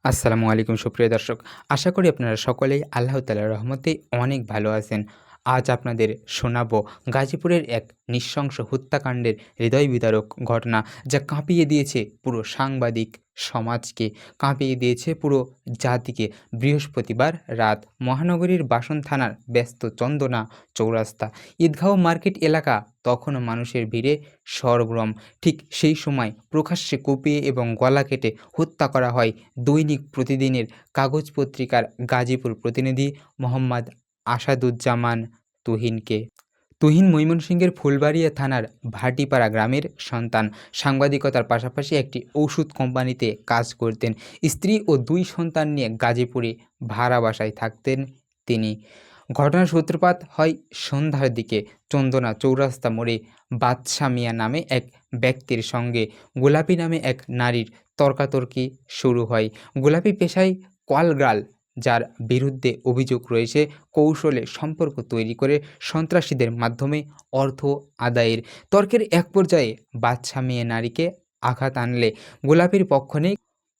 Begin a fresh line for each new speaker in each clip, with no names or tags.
আসসালামু আলাইকুম সুপ্রিয় দর্শক। আশা করি আপনারা সকলেই আল্লাহ তাআলার রহমতে অনেক ভালো আছেন। আজ আপনাদের শোনাবো গাজীপুরের এক নৃশংস হত্যাকাণ্ডের হৃদয় বিদারক ঘটনা, যা কাঁপিয়ে দিয়েছে পুরো সাংবাদিক সমাজকে, কাঁপিয়ে দিয়েছে পুরো জাতিকে। বৃহস্পতিবার রাত মহানগরীর বাসন থানার ব্যস্ত চন্দনা চৌরাস্তা ঈদগাঁও মার্কেট এলাকা তখনও মানুষের ভিড়ে সরগরম। ঠিক সেই সময় প্রকাশ্যে কুপিয়ে এবং গলা কেটে হত্যা করা হয় দৈনিক প্রতিদিনের কাগজ পত্রিকার গাজীপুর প্রতিনিধি মোহাম্মদ আসাদুজ্জামান তুহিনকে। তুহিন ময়মনসিংহের ফুলবাড়িয়া থানার ভাটিপাড়া গ্রামের সন্তান। সাংবাদিকতার পাশাপাশি একটি ওষুধ কোম্পানিতে কাজ করতেন। স্ত্রী ও 2 সন্তান নিয়ে গাজীপুরে ভাড়া বাসায় থাকতেন তিনি। ঘটনার সূত্রপাত হয় সন্ধ্যার দিকে চন্দনা চৌরাস্তা মোড়ে। বাদশা মিয়া নামে এক ব্যক্তির সঙ্গে গোলাপী নামে এক নারীর তর্কাতর্কি শুরু হয়। গোলাপী পেশায় কলগার্ল, যার বিরুদ্ধে অভিযোগ রয়েছে কৌশলে সম্পর্ক তৈরি করে সন্ত্রাসীদের মাধ্যমে অর্থ আদায়ের। তর্কের এক পর্যায়ে বাদশা মিয়া নারীকে আঘাত আনলে গোলাপীর পক্ষ নেই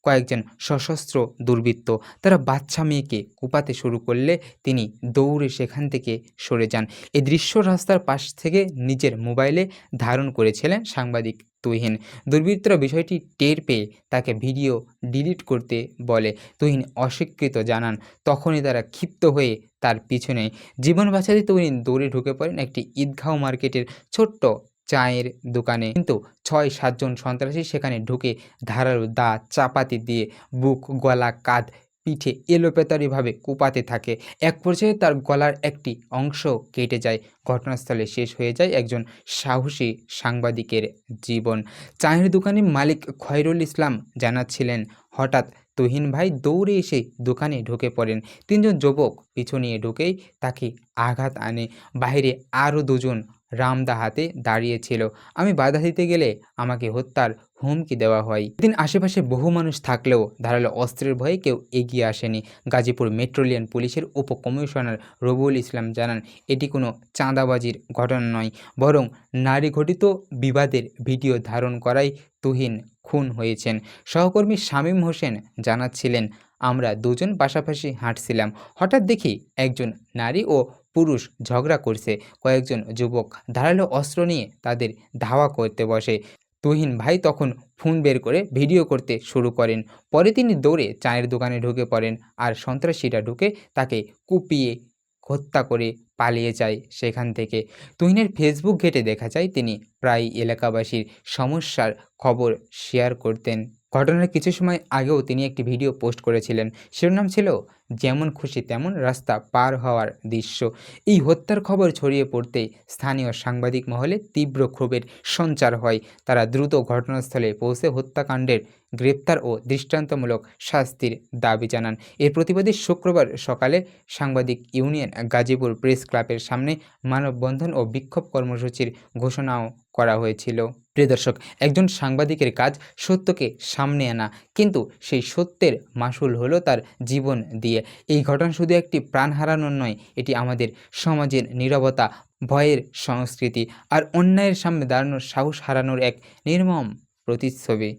কয়েকজন সশস্ত্র দুর্বৃত্ত। তারা বাদশা মেয়েকে কুপাতে শুরু করলে তিনি দৌড়ে সেখান থেকে সরে যান। এই দৃশ্য রাস্তার পাশ থেকে নিজের মোবাইলে ধারণ করেছিলেন সাংবাদিক তুহিন। দুর্বৃত্তরা বিষয়টি টের পেয়ে তাকে ভিডিও ডিলিট করতে বলে। তুহিন অস্বীকৃত জানান। তখনই তারা ক্ষিপ্ত হয়ে তার পিছনে জীবন বাঁচাতে তুহিন দৌড়ে ঢুকে পড়েন একটি ঈদগাঁও মার্কেটের ছোট্ট চায়ের দোকানে। কিন্তু 6-7 জন সন্ত্রাসী সেখানে ঢুকে ধারালো দা, চাপাতি দিয়ে বুক, গলা, কাঁধ, পিঠে এলোপাতাড়িভাবে কোপাতে থাকে। এক পর্যায়ে তার গলার একটি অংশ কেটে যায়। ঘটনাস্থলে শেষ হয়ে যায় একজন সাহসী সাংবাদিকের জীবন। চায়ের দোকানের মালিক খয়রুল ইসলাম জানাচ্ছিলেন, হঠাৎ তুহিন ভাই দৌড়ে এসে দোকানে ঢুকে পড়েন। 3 জন যুবক পিছু নিয়ে ঢুকেই তাকে আঘাত আনে। বাইরে আরও 2 জন রামদা হাতে দাঁড়িয়েছিল। আমি বাধা দিতে গেলে আমাকে হত্যার হুমকি দেওয়া হয়। এদিন আশেপাশে বহু মানুষ থাকলেও ধারালো অস্ত্রের ভয়ে কেউ এগিয়ে আসেনি। গাজীপুর মেট্রোলিয়ান পুলিশের উপকমিশনার রবিউল ইসলাম জানান, এটি কোনো চাঁদাবাজির ঘটনা নয়, বরং নারী ঘটিত বিবাদের ভিডিও ধারণ করায় তুহিন খুন হয়েছেন। সহকর্মী শামীম হোসেন জানাচ্ছিলেন, আমরা 2 জন পাশাপাশি হাঁটছিলাম। হঠাৎ দেখি একজন নারী ও পুরুষ ঝগড়া করছে। কয়েকজন যুবক ধারালো অস্ত্র নিয়ে তাদের ধাওয়া করতে বসে। তুহিন ভাই তখন ফোন বের করে ভিডিও করতে শুরু করেন। পরে তিনি দৌড়ে চায়ের দোকানে ঢুকে পড়েন আর সন্ত্রাসীরা ঢুকে তাকে কুপিয়ে হত্যা করে পালিয়ে যায় সেখান থেকে। তুহিনের ফেসবুক ঘেঁটে দেখা যায় তিনি প্রায়ই এলাকাবাসীর সমস্যার খবর শেয়ার করতেন। ঘটনার কিছু সময় আগেও তিনি একটি ভিডিও পোস্ট করেছিলেন। শিরোনাম ছিল, যেমন খুশি তেমন রাস্তা পার হওয়ার দৃশ্য। এই হত্যার খবর ছড়িয়ে পড়তেই স্থানীয় সাংবাদিক মহলে তীব্র ক্ষোভের সঞ্চার হয়। তারা দ্রুত ঘটনাস্থলে পৌঁছে হত্যাকাণ্ডের গ্রেপ্তার ও দৃষ্টান্তমূলক শাস্তির দাবি জানান। এর প্রতিবাদে শুক্রবার সকালে সাংবাদিক ইউনিয়ন গাজীপুর প্রেস ক্লাবের সামনে মানববন্ধন ও বিক্ষোভ কর্মসূচির ঘোষণাও করা হয়েছিল। প্রিয় দর্শক, একজন সাংবাদিকের কাজ সত্যকে সামনে আনা, কিন্তু সেই সত্যের মাসুল হলো তার জীবন দিয়ে। এই ঘটনা শুধু একটি প্রাণ হারানোর নয়, এটি আমাদের সমাজের নীরবতা, ভয়ের সংস্কৃতি আর অন্যায়ের সামনে দাঁড়ানোর সাহস হারানোর এক নির্মম প্রতিচ্ছবি।